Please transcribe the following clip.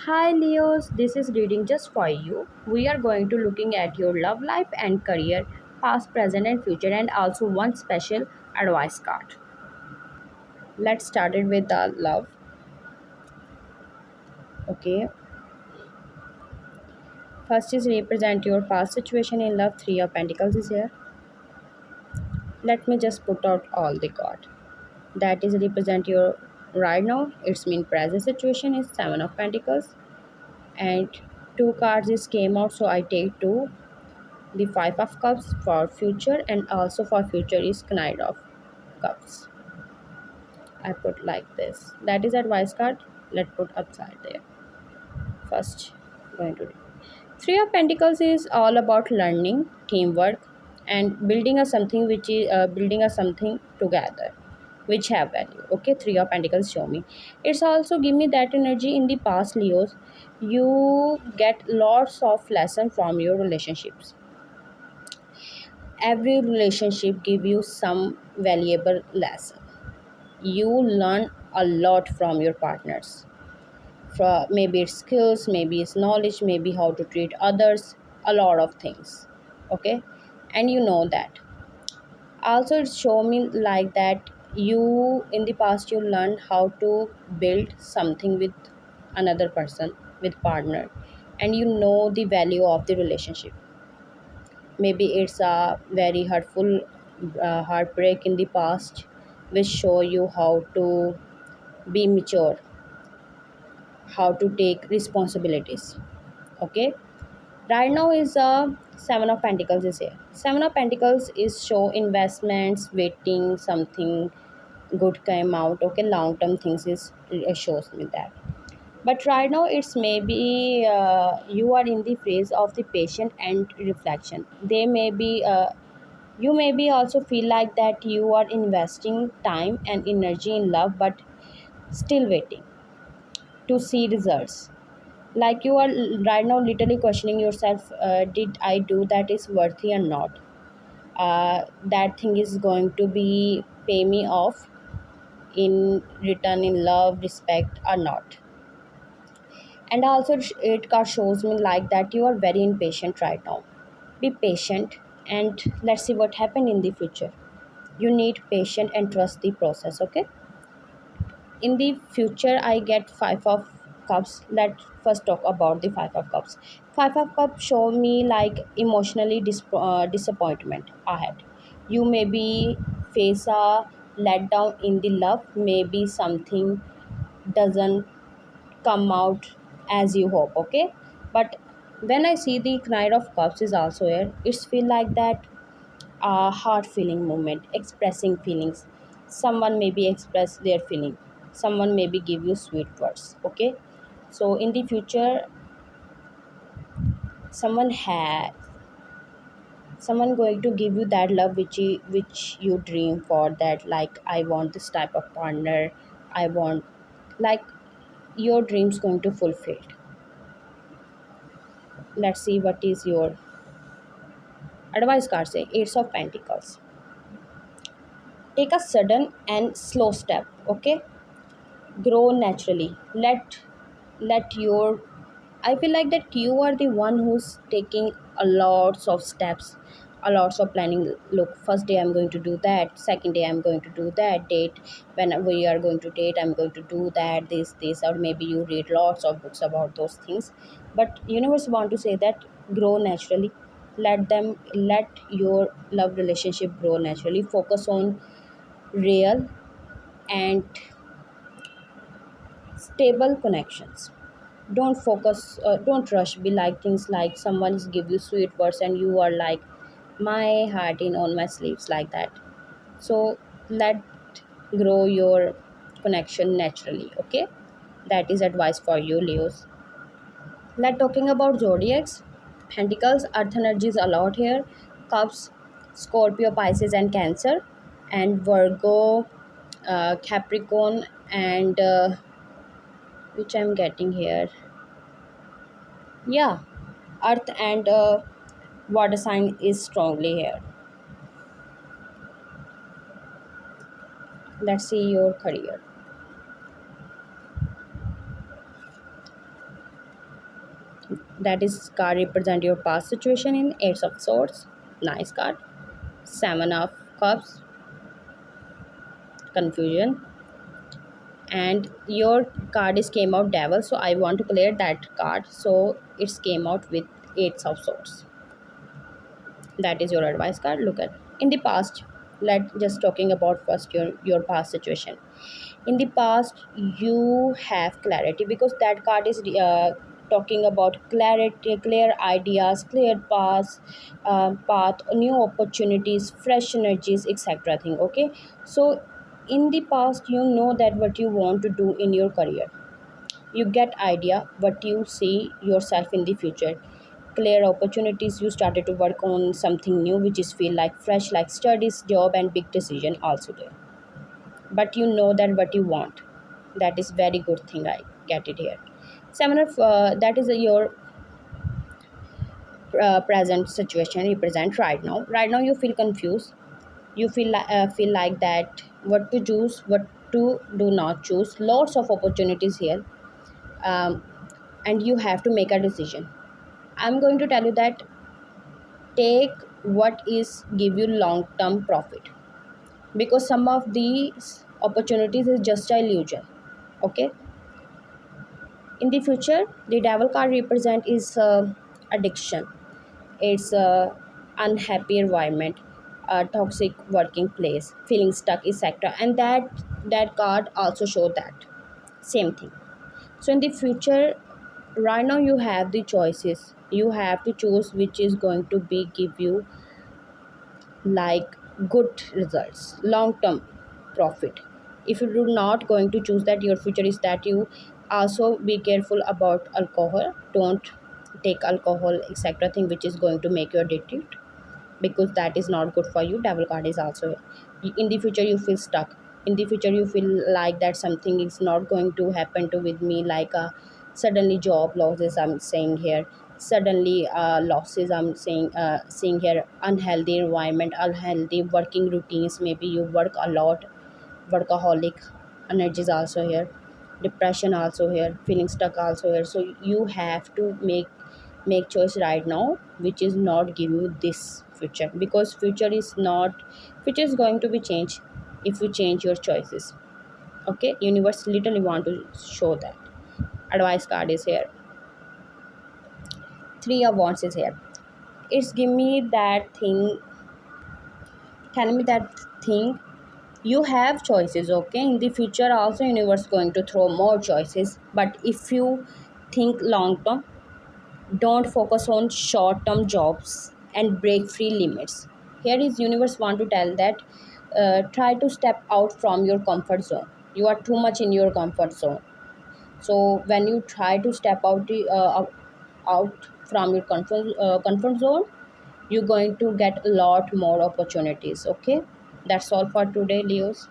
Hi Leos, this is reading just for you. We are going to looking at your love life and career, past, present and future, and also one special advice card. Let's start it with the love. Okay. First is represent your past situation in love. Three of Pentacles is here. Let me just put out all the card. That is represent your right now. It's mean present situation is Seven of Pentacles. And two cards is came out, so I take two. The Five of Cups for future, and also for future is Knight of Cups. I put like this. That is advice card. Let's put upside there. First, going to do. Three of Pentacles is all about learning, teamwork, and building a something which is building a something together, which have value. Okay, Three of Pentacles show me. It's also give me that energy in the past, Leos. You get lots of lesson from your relationships. Every relationship give you some valuable lesson. You learn a lot from your partners, from maybe it's skills, maybe it's knowledge, maybe how to treat others, a lot of things. Okay, and you know that also it's show me like that you in the past you learned how to build something with another person, with partner, and you know the value of the relationship. Maybe it's a very hurtful heartbreak in the past which show you how to be mature, how to take responsibilities. Okay, right now is a Seven of Pentacles is here. Seven of Pentacles is show investments, waiting something good came out. Okay, long term things is shows me that. But right now it's maybe you are in the phase of the patient and reflection. They may be you maybe also feel like that you are investing time and energy in love, but still waiting to see results. Like you are right now literally questioning yourself, did I do that is worthy or not? That thing is going to be pay me off in return in love, respect or not? And also it card shows me like that you are very impatient right now. Be patient and let's see what happened in the future. You need patience and trust the process. Okay, in the future I get Five of Cups. Let's first talk about the Five of Cups. Five of Cups show me like emotionally disappointment ahead. You maybe face a letdown in the love, maybe something doesn't come out as you hope. Okay, but when I see the Knight of Cups is also here, it's feel like that heart feeling moment, expressing feelings. Someone maybe express their feeling, someone maybe give you sweet words. Okay, so in the future someone has someone going to give you that love which you dream for, that like I want this type of partner, I want, like, your dreams going to fulfill. Let's see what is your advice card say. Eight of Pentacles. Take a sudden and slow step. Okay, grow naturally. Let your, I feel like that you are the one who's taking a lots of steps, a lots of planning. Look, first day I'm going to do that, second day I'm going to do that, date when we are going to date I'm going to do that, this, or maybe you read lots of books about those things. But universe want to say that grow naturally. Let your love relationship grow naturally. Focus on real and stable connections. Don't rush. Be like things like someone is give you sweet words and you are like my heart in on my sleeves, like that. So let grow your connection naturally. Okay, that is advice for you, Leos. Let talking about zodiacs. Pentacles, earth energies a lot here. Cups, Scorpio, Pisces and Cancer, and Virgo, Capricorn, and which I'm getting here, yeah, earth and water sign is strongly here. Let's see your career. That is card represent your past situation in Ace of Swords. Nice card. Seven of Cups, confusion. And your card is came out Devil, so I want to clear that card. So it's came out with Eight of Swords. That is your advice card. Look at in the past. Let just talking about first your past situation. In the past, you have clarity because that card is talking about clarity, clear ideas, clear path, new opportunities, fresh energies, etc. Thing. Okay, so in the past, you know that what you want to do in your career, you get idea what you see yourself in the future, clear opportunities, you started to work on something new which is feel like fresh, like studies, job, and big decision also there, but you know that what you want. That is very good thing, I get it here. Seven of that is your present situation represent right now you feel confused, you feel like that what to choose, what to do not choose, lots of opportunities here. um, and you have to make a decision. I'm going to tell you that take what is give you long term profit, because some of these opportunities is just a illusion. Okay, in the future the devil card represent is addiction, it's a unhappy environment, a toxic working place, feeling stuck, etc. And that card also show that same thing. So in the future, right now you have the choices, you have to choose which is going to be give you like good results, long term profit. If you do not going to choose that, your future is that you also be careful about alcohol, don't take alcohol, etc. thing which is going to make you addicted, because that is not good for you. Devil card is also in the future you feel stuck, in the future you feel like that something is not going to happen to with me, like suddenly job losses I'm saying here, suddenly losses I'm saying seeing here, unhealthy environment, unhealthy working routines, maybe you work a lot, workaholic energies also here, depression also here, feeling stuck also here. So you have to make choice right now which is not give you this future, because future is not, future is going to be changed if you change your choices. Okay, universe literally want to show that. Advice card is here, three of wands is here. It's give me that thing, telling me that thing, you have choices. Okay, in the future also universe going to throw more choices, but if you think long term, don't focus on short term jobs and break free limits. Here is universe want to tell that try to step out from your comfort zone, you are too much in your comfort zone. So when you try to step out from your comfort zone, you're going to get a lot more opportunities. Okay, that's all for today, Leos.